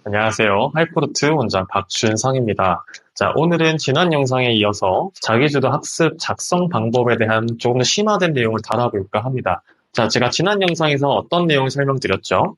안녕하세요. 하이포르트 원장 박준성입니다. 자, 오늘은 지난 영상에 이어서 자기주도 학습 작성 방법에 대한 조금 더 심화된 내용을 다뤄볼까 합니다. 자, 제가 지난 영상에서 어떤 내용을 설명드렸죠?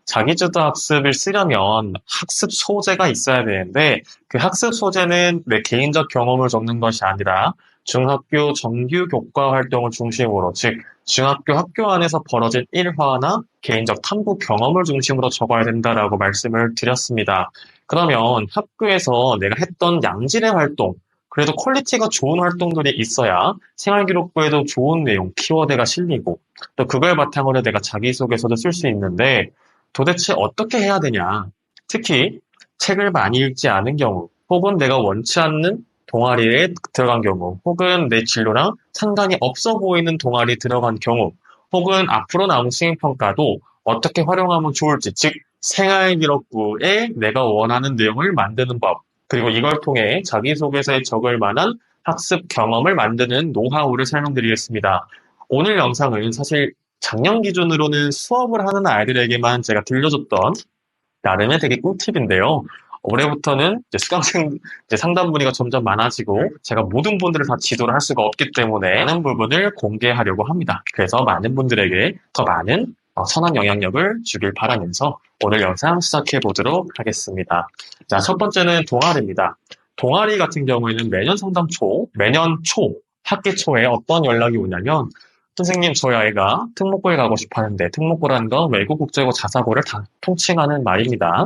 자기주도 학습을 쓰려면 학습 소재가 있어야 되는데 그 학습 소재는 내 개인적 경험을 적는 것이 아니라 중학교 정규 교과 활동을 중심으로, 즉 중학교 학교 안에서 벌어진 일화나 개인적 탐구 경험을 중심으로 적어야 된다라고 말씀을 드렸습니다. 그러면 학교에서 내가 했던 양질의 활동, 그래도 퀄리티가 좋은 활동들이 있어야 생활기록부에도 좋은 내용, 키워드가 실리고 또 그걸 바탕으로 내가 자기소개서도 쓸 수 있는데 도대체 어떻게 해야 되냐? 특히 책을 많이 읽지 않은 경우, 혹은 내가 원치 않는 동아리에 들어간 경우, 혹은 내 진로랑 상관이 없어 보이는 동아리에 들어간 경우, 혹은 앞으로 남은 수행평가도 어떻게 활용하면 좋을지, 즉 생활기록부에 내가 원하는 내용을 만드는 법, 그리고 이걸 통해 자기소개서에 적을 만한 학습 경험을 만드는 노하우를 설명드리겠습니다. 오늘 영상은 사실 작년 기준으로는 수업을 하는 아이들에게만 제가 들려줬던 나름의 되게 꿀팁인데요. 올해부터는 이제 수강생 이제 상담 문의가 점점 많아지고 제가 모든 분들을 다 지도를 할 수가 없기 때문에 많은 부분을 공개하려고 합니다. 그래서 많은 분들에게 더 많은 선한 영향력을 주길 바라면서 오늘 영상 시작해 보도록 하겠습니다. 자, 첫 번째는 동아리입니다. 동아리 같은 경우에는 매년 초, 학기 초에 어떤 연락이 오냐면 선생님, 저희 아이가 특목고에 가고 싶어 하는데, 특목고라는 건 외국 국제고 자사고를 다 통칭하는 말입니다.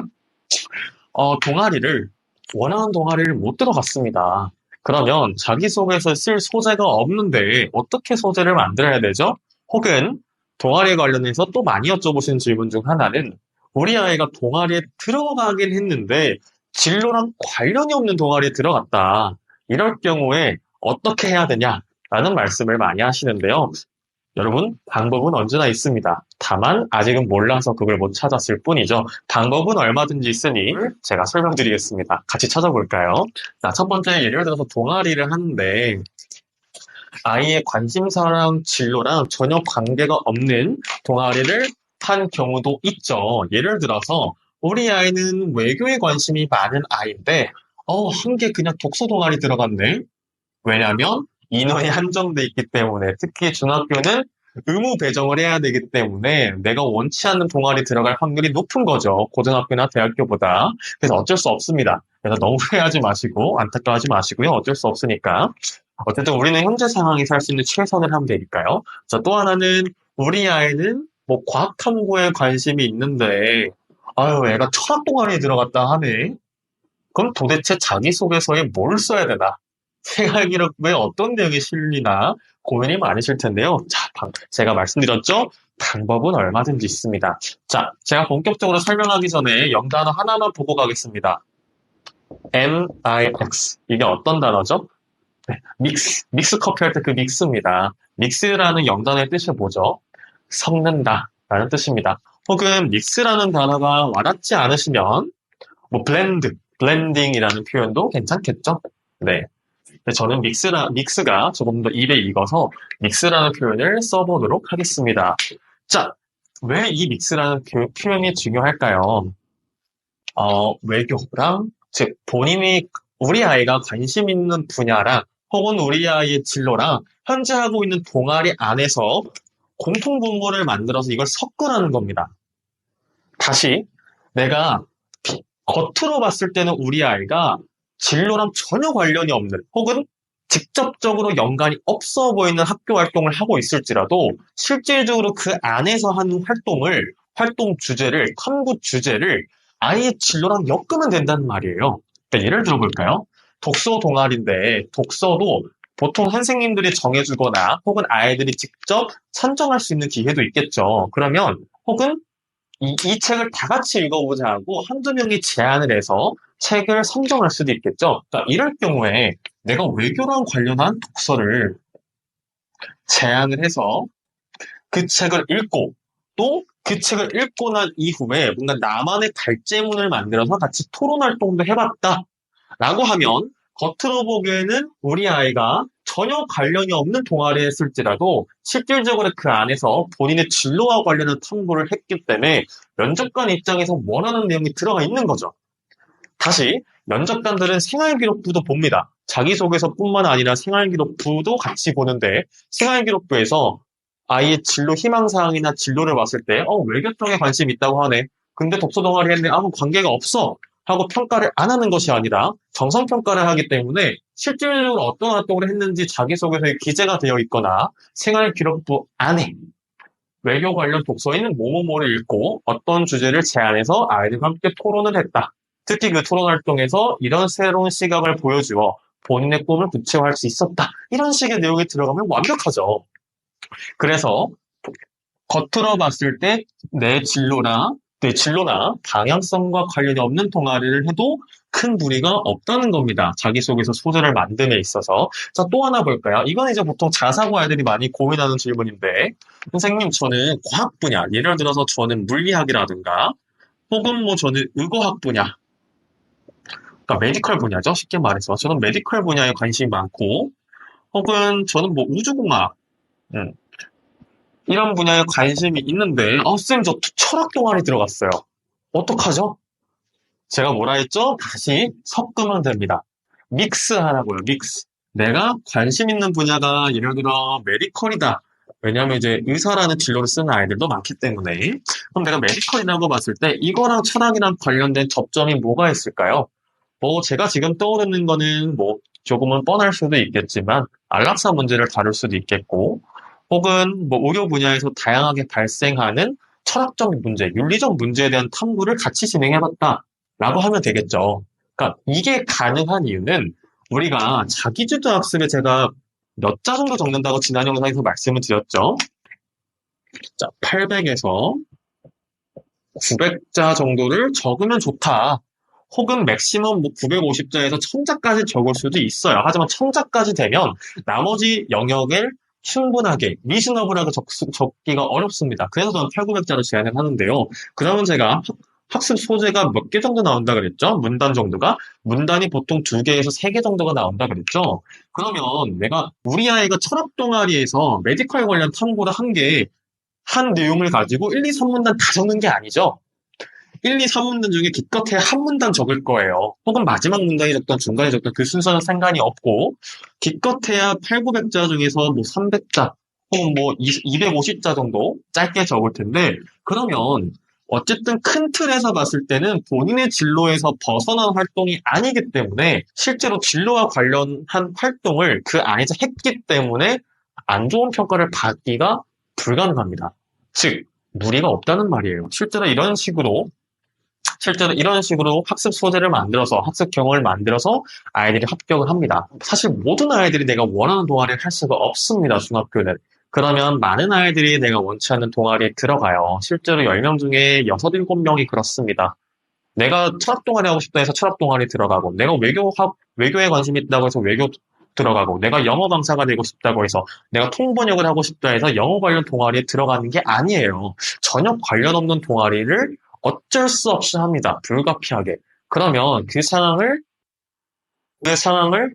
동아리를, 원하는 동아리를 못 들어갔습니다. 그러면 자기소개서 쓸 소재가 없는데, 어떻게 소재를 만들어야 되죠? 혹은, 동아리에 관련해서 또 많이 여쭤보시는 질문 중 하나는, 우리 아이가 동아리에 들어가긴 했는데, 진로랑 관련이 없는 동아리에 들어갔다. 이럴 경우에 어떻게 해야 되냐? 라는 말씀을 많이 하시는데요. 여러분, 방법은 언제나 있습니다. 다만 아직은 몰라서 그걸 못 찾았을 뿐이죠. 방법은 얼마든지 있으니 제가 설명드리겠습니다. 같이 찾아볼까요? 자, 첫 번째 예를 들어서 동아리를 하는데 아이의 관심사랑 진로랑 전혀 관계가 없는 동아리를 한 경우도 있죠. 예를 들어서 우리 아이는 외교에 관심이 많은 아이인데 한 게 그냥 독서 동아리 들어갔네. 왜냐하면 인원이 한정돼 있기 때문에 특히 중학교는 의무 배정을 해야 되기 때문에 내가 원치 않는 동아리 들어갈 확률이 높은 거죠. 고등학교나 대학교보다. 그래서 어쩔 수 없습니다. 그래서 너무 후회하지 마시고 안타까워하지 마시고요. 어쩔 수 없으니까. 어쨌든 우리는 현재 상황에서 할 수 있는 최선을 하면 되니까요. 자, 또 하나는 우리 아이는 뭐 과학 탐구에 관심이 있는데 아유 애가 철학 동아리에 들어갔다 하네. 그럼 도대체 자기소개서에 뭘 써야 되나? 생활기록부에 어떤 내용이 실리나 고민이 많으실 텐데요. 자, 제가 말씀드렸죠? 방법은 얼마든지 있습니다. 자, 제가 본격적으로 설명하기 전에 영단어 하나만 보고 가겠습니다. MIX. 이게 어떤 단어죠? 네, 믹스 커피 할 때 그 믹스입니다. 믹스라는 영단어의 뜻이 뭐죠? 섞는다 라는 뜻입니다. 혹은 믹스라는 단어가 와닿지 않으시면 뭐 블렌딩이라는 표현도 괜찮겠죠? 네. 저는 믹스가 조금 더 입에 익어서 믹스라는 표현을 써보도록 하겠습니다. 자, 왜 이 믹스라는 표현이 중요할까요? 외교랑, 즉, 우리 아이가 관심 있는 분야랑, 혹은 우리 아이의 진로랑, 현재 하고 있는 동아리 안에서 공통분모를 만들어서 이걸 섞으라는 겁니다. 다시, 내가 겉으로 봤을 때는 우리 아이가 진로랑 전혀 관련이 없는 혹은 직접적으로 연관이 없어 보이는 학교 활동을 하고 있을지라도 실질적으로 그 안에서 하는 활동 주제를, 탐구 주제를 아이의 진로랑 엮으면 된다는 말이에요. 그러니까 예를 들어볼까요? 독서 동아리인데 독서도 보통 선생님들이 정해주거나 혹은 아이들이 직접 선정할 수 있는 기회도 있겠죠. 그러면 혹은 이 책을 다 같이 읽어보자 하고 한두 명이 제안을 해서 책을 선정할 수도 있겠죠. 그러니까 이럴 경우에 내가 외교랑 관련한 독서를 제안을 해서 그 책을 읽고 또 그 책을 읽고 난 이후에 뭔가 나만의 갈제문을 만들어서 같이 토론 활동도 해봤다 라고 하면 겉으로 보기에는 우리 아이가 전혀 관련이 없는 동아리에 했을지라도 실질적으로 그 안에서 본인의 진로와 관련한 탐구를 했기 때문에 면접관 입장에서 원하는 내용이 들어가 있는 거죠. 다시 면접관들은 생활기록부도 봅니다. 자기소개서뿐만 아니라 생활기록부도 같이 보는데 생활기록부에서 아이의 진로 희망사항이나 진로를 봤을 때 외교 쪽에 관심이 있다고 하네. 근데 독서 동아리 했는데 아무 관계가 없어. 하고 평가를 안 하는 것이 아니라 정성평가를 하기 때문에 실질적으로 어떤 활동을 했는지 자기소개서에 기재가 되어 있거나 생활기록부 안에 외교 관련 독서에는 뭐뭐뭐를 읽고 어떤 주제를 제안해서 아이들과 함께 토론을 했다. 특히 그 토론 활동에서 이런 새로운 시각을 보여주어 본인의 꿈을 구체화할 수 있었다. 이런 식의 내용이 들어가면 완벽하죠. 그래서 겉으로 봤을 때 내 진로나 방향성과 관련이 없는 동아리를 해도 큰 무리가 없다는 겁니다. 자기소개서 소재를 만듦에 있어서. 자, 또 하나 볼까요? 이건 이제 보통 자사고 아이들이 많이 고민하는 질문인데, 선생님, 저는 과학 분야, 예를 들어서 저는 물리학이라든가, 혹은 뭐 저는 의과학 분야, 그러니까 메디컬 분야죠. 쉽게 말해서. 저는 메디컬 분야에 관심이 많고, 혹은 저는 뭐 우주공학, 음, 이런 분야에 관심이 있는데, 쌤, 저 철학 동아리 들어갔어요. 어떡하죠? 제가 뭐라 했죠? 다시 섞으면 됩니다. 믹스하라고요, 믹스. 내가 관심 있는 분야가 예를 들어 메디컬이다. 왜냐하면 이제 의사라는 진로를 쓰는 아이들도 많기 때문에. 그럼 내가 메디컬이라고 봤을 때 이거랑 철학이랑 관련된 접점이 뭐가 있을까요? 뭐 제가 지금 떠오르는 거는 뭐 조금은 뻔할 수도 있겠지만 안락사 문제를 다룰 수도 있겠고 혹은 뭐 의료 분야에서 다양하게 발생하는 철학적 문제, 윤리적 문제에 대한 탐구를 같이 진행해봤다라고 하면 되겠죠. 그러니까 이게 가능한 이유는 우리가 자기주도 학습에 제가 몇 자 정도 적는다고 지난 영상에서 말씀을 드렸죠. 자, 800에서 900자 정도를 적으면 좋다. 혹은 맥시멈 950자에서 1000자까지 적을 수도 있어요. 하지만 1000자까지 되면 나머지 영역을 충분하게 리즈너블하게 적기가 어렵습니다. 그래서 저는 8,900자로 제한을 하는데요. 그러면 제가 학습 소재가 몇 개 정도 나온다 그랬죠? 문단 정도가? 문단이 보통 2개에서 3개 정도가 나온다 그랬죠? 그러면 내가 우리 아이가 철학 동아리에서 메디컬 관련 탐구를 한 내용을 가지고 1, 2, 3문단 다 적는 게 아니죠? 1, 2, 3문단 중에 기껏해야 한 문단 적을 거예요. 혹은 마지막 문단이 적던 중간에 적던 그 순서는 상관이 없고 기껏해야 8, 900자 중에서 뭐 300자 혹은 뭐 250자 정도 짧게 적을 텐데 그러면 어쨌든 큰 틀에서 봤을 때는 본인의 진로에서 벗어난 활동이 아니기 때문에 실제로 진로와 관련한 활동을 그 안에서 했기 때문에 안 좋은 평가를 받기가 불가능합니다. 즉, 무리가 없다는 말이에요. 실제로 이런 식으로 학습 소재를 만들어서 학습 경험을 만들어서 아이들이 합격을 합니다. 사실 모든 아이들이 내가 원하는 동아리를 할 수가 없습니다. 중학교는. 그러면 많은 아이들이 내가 원치 않는 동아리에 들어가요. 실제로 10명 중에 6, 7명이 그렇습니다. 내가 철학 동아리 하고 싶다 해서 철학 동아리 들어가고, 내가 외교에 관심이 있다고 해서 외교 들어가고, 내가 영어 강사가 되고 싶다고 해서, 내가 통번역을 하고 싶다 해서 영어 관련 동아리에 들어가는 게 아니에요. 전혀 관련 없는 동아리를 어쩔 수 없이 합니다. 불가피하게. 그러면 그 상황을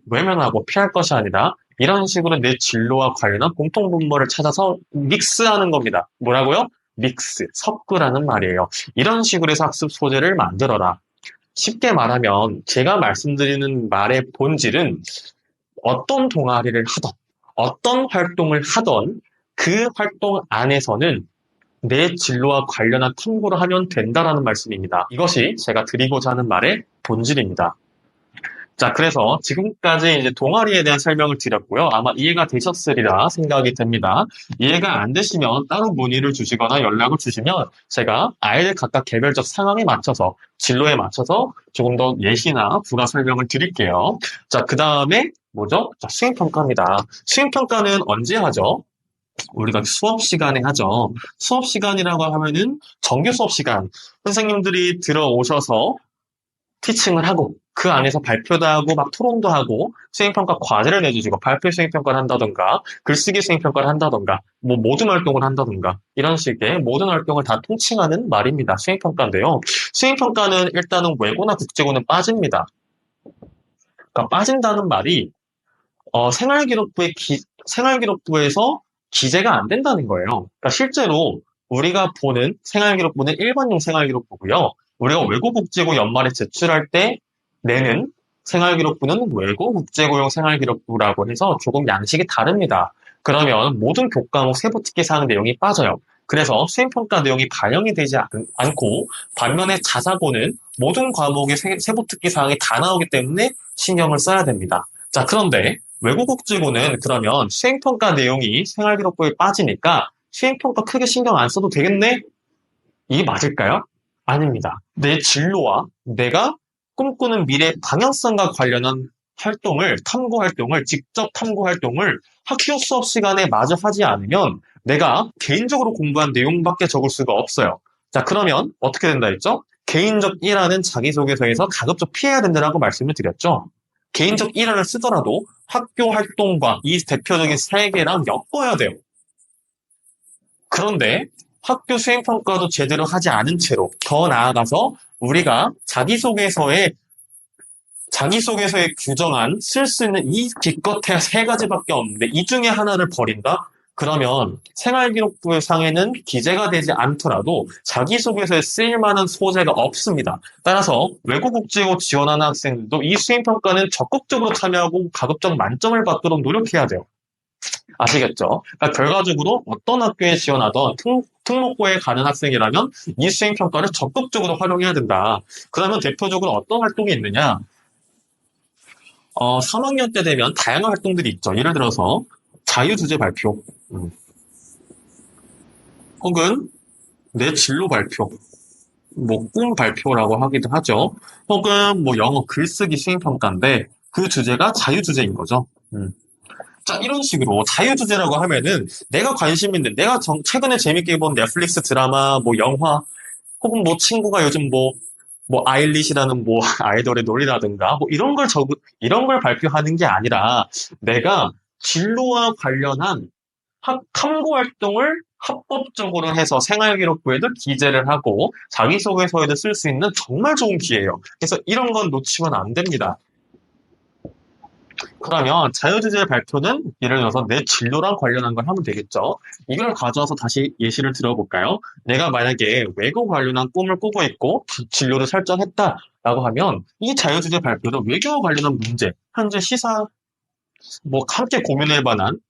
외면하고 피할 것이 아니라 이런 식으로 내 진로와 관련한 공통분모를 찾아서 믹스하는 겁니다. 뭐라고요? 믹스, 섞으라는 말이에요. 이런 식으로 해서 학습 소재를 만들어라. 쉽게 말하면 제가 말씀드리는 말의 본질은 어떤 동아리를 하던 어떤 활동을 하던 그 활동 안에서는 내 진로와 관련한 탐구를 하면 된다라는 말씀입니다. 이것이 제가 드리고자 하는 말의 본질입니다. 자, 그래서 지금까지 이제 동아리에 대한 설명을 드렸고요. 아마 이해가 되셨으리라 생각이 됩니다. 이해가 안 되시면 따로 문의를 주시거나 연락을 주시면 제가 아이들 각각 개별적 상황에 맞춰서 진로에 맞춰서 조금 더 예시나 부가 설명을 드릴게요. 자, 그 다음에 뭐죠? 자, 수행평가입니다. 수행평가는 언제 하죠? 우리가 수업 시간에 하죠. 수업 시간이라고 하면은 정규 수업 시간 선생님들이 들어오셔서 티칭을 하고 그 안에서 발표도 하고 막 토론도 하고 수행평가 과제를 내주시고 발표 수행평가를 한다던가 글쓰기 수행평가를 한다던가 뭐 모든 활동을 한다던가 이런 식의 모든 활동을 다 통칭하는 말입니다. 수행평가인데요. 수행평가는 일단은 외고나 국제고는 빠집니다. 그러니까 빠진다는 말이 생활기록부에서 기재가 안 된다는 거예요. 그러니까 실제로 우리가 보는 생활기록부는 일반용 생활기록부고요. 우리가 외고국제고 연말에 제출할 때 내는 생활기록부는 외고국제고용 생활기록부라고 해서 조금 양식이 다릅니다. 그러면 모든 교과목 세부특기사항 내용이 빠져요. 그래서 수행평가 내용이 반영이 되지 않고 반면에 자사고는 모든 과목의 세부특기사항이 다 나오기 때문에 신경을 써야 됩니다. 자, 그런데 외국국제고는 그러면 수행평가 내용이 생활기록부에 빠지니까 수행평가 크게 신경 안 써도 되겠네? 이게 맞을까요? 아닙니다. 내 진로와 내가 꿈꾸는 미래 방향성과 관련한 직접 탐구 활동을 학교 수업 시간에 마저 하지 않으면 내가 개인적으로 공부한 내용밖에 적을 수가 없어요. 자, 그러면 어떻게 된다 했죠? 개인적 일화는 자기소개서에서 가급적 피해야 된다고 말씀을 드렸죠. 개인적 일화를 쓰더라도 학교 활동과 이 대표적인 세 개랑 엮어야 돼요. 그런데 학교 수행평가도 제대로 하지 않은 채로 더 나아가서 우리가 자기소개서에 규정한 쓸 수 있는 이 기껏해야 세 가지밖에 없는데 이 중에 하나를 버린다? 그러면 생활기록부 상에는 기재가 되지 않더라도 자기소개서에 쓰일 만한 소재가 없습니다. 따라서 외국국제고 지원하는 학생들도 이 수행평가는 적극적으로 참여하고 가급적 만점을 받도록 노력해야 돼요. 아시겠죠? 그러니까 결과적으로 어떤 학교에 지원하던 특목고에 가는 학생이라면 이 수행평가를 적극적으로 활용해야 된다. 그러면 대표적으로 어떤 활동이 있느냐? 3학년 때 되면 다양한 활동들이 있죠. 예를 들어서 자유주제 발표, 혹은 내 진로 발표, 뭐 꿈 발표라고 하기도 하죠. 혹은 뭐 영어 글쓰기 수행평가인데 그 주제가 자유주제인 거죠. 자, 이런 식으로 자유주제라고 하면은 내가 관심 있는, 내가 최근에 재밌게 본 넷플릭스 드라마, 뭐 영화, 혹은 뭐 친구가 요즘 뭐 아일리시라는 뭐 아이돌의 노래라든가 뭐 이런 걸 발표하는 게 아니라 내가 진로와 관련한 탐구 활동을 합법적으로 해서 생활기록부에도 기재를 하고 자기소개서에도 쓸 수 있는 정말 좋은 기회예요. 그래서 이런 건 놓치면 안 됩니다. 그러면 자유주제 발표는 예를 들어서 내 진로랑 관련한 걸 하면 되겠죠. 이걸 가져와서 다시 예시를 들어볼까요? 내가 만약에 외고 관련한 꿈을 꾸고 있고 진로를 설정했다라고 하면 이 자유주제 발표는 외교와 관련한 문제, 현재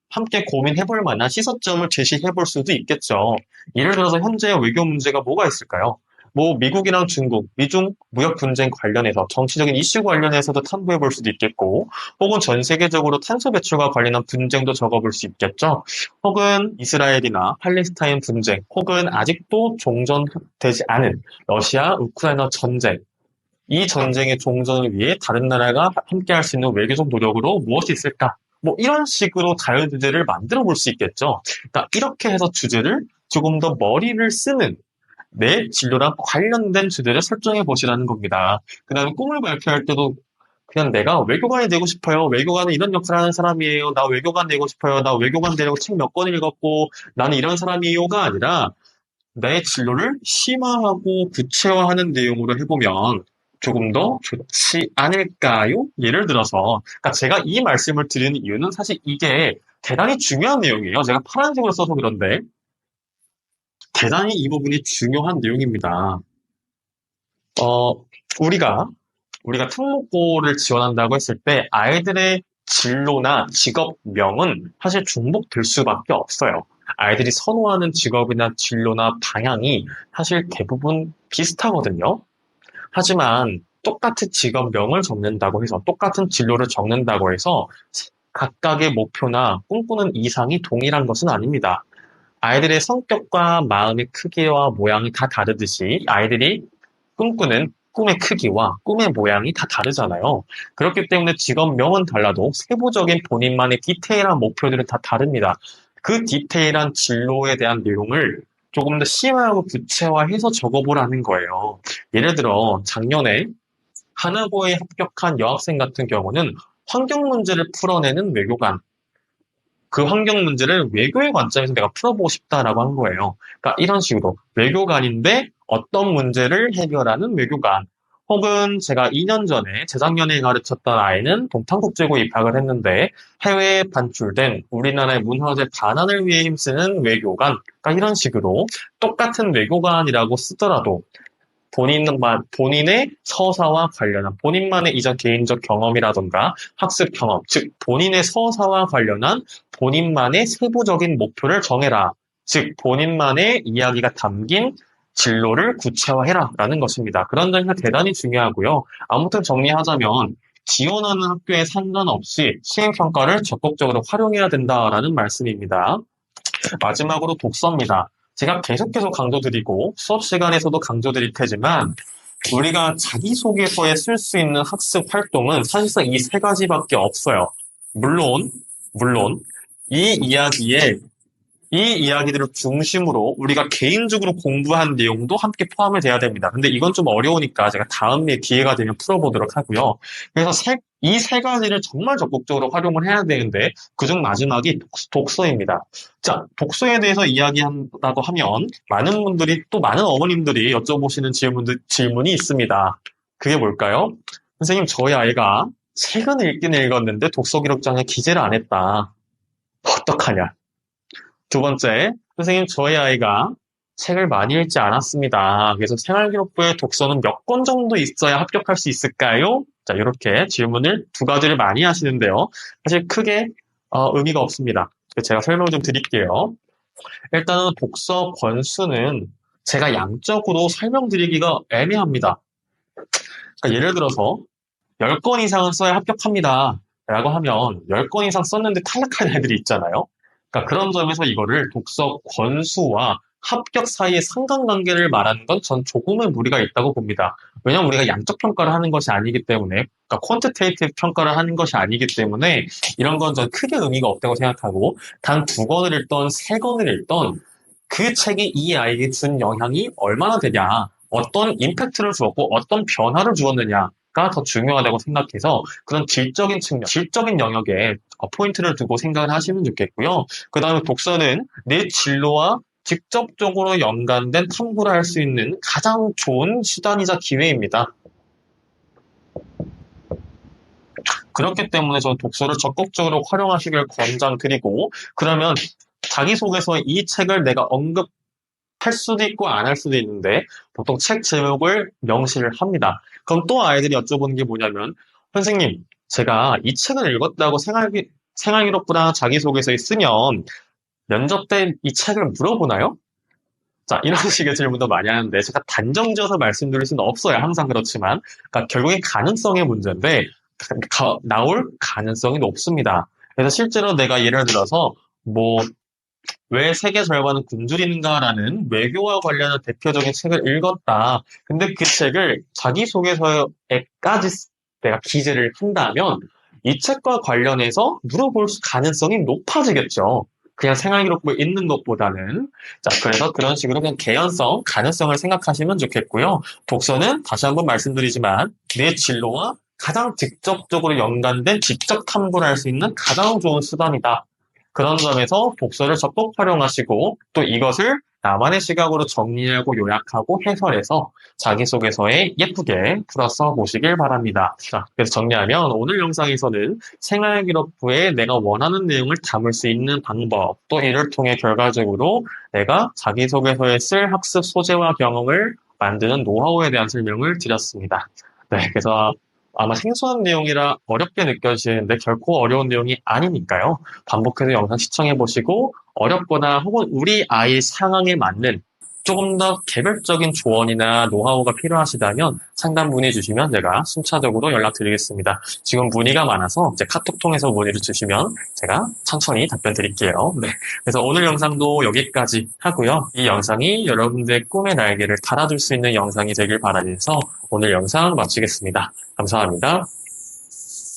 함께 고민해볼 만한 시사점을 제시해볼 수도 있겠죠. 예를 들어서 현재 외교 문제가 뭐가 있을까요? 뭐 미국이랑 중국, 미중 무역 분쟁 관련해서 정치적인 이슈 관련해서도 탐구해 볼 수도 있겠고, 혹은 전 세계적으로 탄소 배출과 관련한 분쟁도 적어볼 수 있겠죠. 혹은 이스라엘이나 팔레스타인 분쟁, 혹은 아직도 종전되지 않은 러시아, 우크라이나 전쟁, 이 전쟁의 종전을 위해 다른 나라가 함께 할 수 있는 외교적 노력으로 무엇이 있을까? 뭐 이런 식으로 자유 주제를 만들어 볼 수 있겠죠. 그러니까 이렇게 해서 주제를 조금 더 머리를 쓰는 내 진로랑 관련된 주제를 설정해 보시라는 겁니다. 그다음에 꿈을 발표할 때도 그냥 내가 외교관이 되고 싶어요. 외교관은 이런 역할을 하는 사람이에요. 나 외교관 되고 싶어요. 나 외교관 되려고 책 몇 권 읽었고 나는 이런 사람이에요가 아니라 내 진로를 심화하고 구체화하는 내용으로 해보면 조금 더 좋지 않을까요? 예를 들어서, 그러니까 제가 이 말씀을 드리는 이유는 사실 이게 대단히 중요한 내용이에요. 제가 파란색으로 써서 그런데 대단히 이 부분이 중요한 내용입니다. 어, 우리가 특목고를 지원한다고 했을 때 아이들의 진로나 직업명은 사실 중복될 수밖에 없어요. 아이들이 선호하는 직업이나 진로나 방향이 사실 대부분 비슷하거든요. 하지만 똑같은 직업명을 적는다고 해서 똑같은 진로를 적는다고 해서 각각의 목표나 꿈꾸는 이상이 동일한 것은 아닙니다. 아이들의 성격과 마음의 크기와 모양이 다 다르듯이 아이들이 꿈꾸는 꿈의 크기와 꿈의 모양이 다 다르잖아요. 그렇기 때문에 직업명은 달라도 세부적인 본인만의 디테일한 목표들은 다 다릅니다. 그 디테일한 진로에 대한 내용을 조금 더 심화하고 구체화해서 적어보라는 거예요. 예를 들어 작년에 하나고에 합격한 여학생 같은 경우는 환경 문제를 풀어내는 외교관, 그 환경 문제를 외교의 관점에서 내가 풀어보고 싶다라고 한 거예요. 그러니까 이런 식으로 외교관인데 어떤 문제를 해결하는 외교관, 혹은 제가 2년 전에 재작년에 가르쳤던 아이는 동탄국제고에 입학을 했는데 해외에 반출된 우리나라의 문화재 반환을 위해 힘쓰는 외교관, 그러니까 이런 식으로 똑같은 외교관이라고 쓰더라도 본인의 서사와 관련한 본인만의 이전 개인적 경험이라던가 학습 경험, 즉 본인의 서사와 관련한 본인만의 세부적인 목표를 정해라. 즉 본인만의 이야기가 담긴 진로를 구체화해라라는 것입니다. 그런 점이 대단히 중요하고요. 아무튼 정리하자면 지원하는 학교에 상관없이 수행평가를 적극적으로 활용해야 된다라는 말씀입니다. 마지막으로 독서입니다. 제가 계속해서 강조드리고 수업 시간에서도 강조드릴 테지만 우리가 자기소개서에 쓸 수 있는 학습 활동은 사실상 이 세 가지밖에 없어요. 물론 이 이야기에 이 이야기들을 중심으로 우리가 개인적으로 공부한 내용도 함께 포함이 돼야 됩니다. 근데 이건 좀 어려우니까 제가 다음에 기회가 되면 풀어보도록 하고요. 그래서 이 세 가지를 정말 적극적으로 활용을 해야 되는데 그중 마지막이 독서입니다. 자, 독서에 대해서 이야기한다고 하면 많은 어머님들이 여쭤보시는 질문이 있습니다. 그게 뭘까요? 선생님, 저희 아이가 책은 읽긴 읽었는데 독서 기록장에 기재를 안 했다. 어떡하냐? 두 번째, 선생님, 저희 아이가 책을 많이 읽지 않았습니다. 그래서 생활기록부에 독서는 몇 권 정도 있어야 합격할 수 있을까요? 자, 이렇게 질문을 두 가지를 많이 하시는데요. 사실 크게 의미가 없습니다. 제가 설명을 좀 드릴게요. 일단은 독서 권수는 제가 양적으로 설명드리기가 애매합니다. 그러니까 예를 들어서 10권 이상은 써야 합격합니다. 라고 하면 10권 이상 썼는데 탈락한 애들이 있잖아요. 그러니까 그런 점에서 이거를 독서 권수와 합격 사이의 상관관계를 말하는 건 전 조금의 무리가 있다고 봅니다. 왜냐하면 우리가 양적 평가를 하는 것이 아니기 때문에, 그러니까 퀀티테이티브 평가를 하는 것이 아니기 때문에 이런 건 전 크게 의미가 없다고 생각하고 단 2권을 읽던 3권을 읽던 그 책이 이 아이에게 준 영향이 얼마나 되냐, 어떤 임팩트를 주었고 어떤 변화를 주었느냐가 더 중요하다고 생각해서 그런 질적인 측면, 질적인 영역에 포인트를 두고 생각을 하시면 좋겠고요. 그 다음에 독서는 내 진로와 직접적으로 연관된 탐구를 할 수 있는 가장 좋은 수단이자 기회입니다. 그렇기 때문에 저는 독서를 적극적으로 활용하시길 권장드리고, 그러면 자기소개서에 이 책을 내가 언급할 수도 있고 안 할 수도 있는데 보통 책 제목을 명시를 합니다. 그럼 또 아이들이 여쭤보는 게 뭐냐면, 선생님, 제가 이 책을 읽었다고 생활기록부랑 자기소개서에 쓰면 면접 때 이 책을 물어보나요? 자, 이런 식의 질문도 많이 하는데 제가 단정지어서 말씀드릴 수는 없어요. 항상 그렇지만. 그러니까 결국엔 가능성의 문제인데 나올 가능성이 높습니다. 그래서 실제로 내가 예를 들어서 왜 세계 절반은 굶주리는가라는 외교와 관련한 대표적인 책을 읽었다. 근데 그 책을 자기소개서에까지 내가 기재를 한다면 이 책과 관련해서 물어볼 가능성이 높아지겠죠. 그냥 생활기록부에 있는 것보다는. 자, 그래서 그런 식으로 그냥 개연성, 가능성을 생각하시면 좋겠고요. 독서는 다시 한번 말씀드리지만 내 진로와 가장 직접적으로 연관된 지적 탐구를 할 수 있는 가장 좋은 수단이다. 그런 점에서 독서를 적극 활용하시고 또 이것을 나만의 시각으로 정리하고 요약하고 해설해서 자기소개서에 예쁘게 풀어서 보시길 바랍니다. 자, 그래서 정리하면 오늘 영상에서는 생활기록부에 내가 원하는 내용을 담을 수 있는 방법, 또 이를 통해 결과적으로 내가 자기소개서에 쓸 학습 소재와 경험을 만드는 노하우에 대한 설명을 드렸습니다. 네, 그래서 아마 생소한 내용이라 어렵게 느껴지는데 결코 어려운 내용이 아니니까요. 반복해서 영상 시청해보시고 어렵거나 혹은 우리 아이 상황에 맞는 조금 더 개별적인 조언이나 노하우가 필요하시다면 상담 문의 주시면 제가 순차적으로 연락드리겠습니다. 지금 문의가 많아서 이제 카톡 통해서 문의를 주시면 제가 천천히 답변 드릴게요. 네. 그래서 오늘 영상도 여기까지 하고요. 이 영상이 여러분들의 꿈의 날개를 달아줄 수 있는 영상이 되길 바라면서 오늘 영상 마치겠습니다. 감사합니다.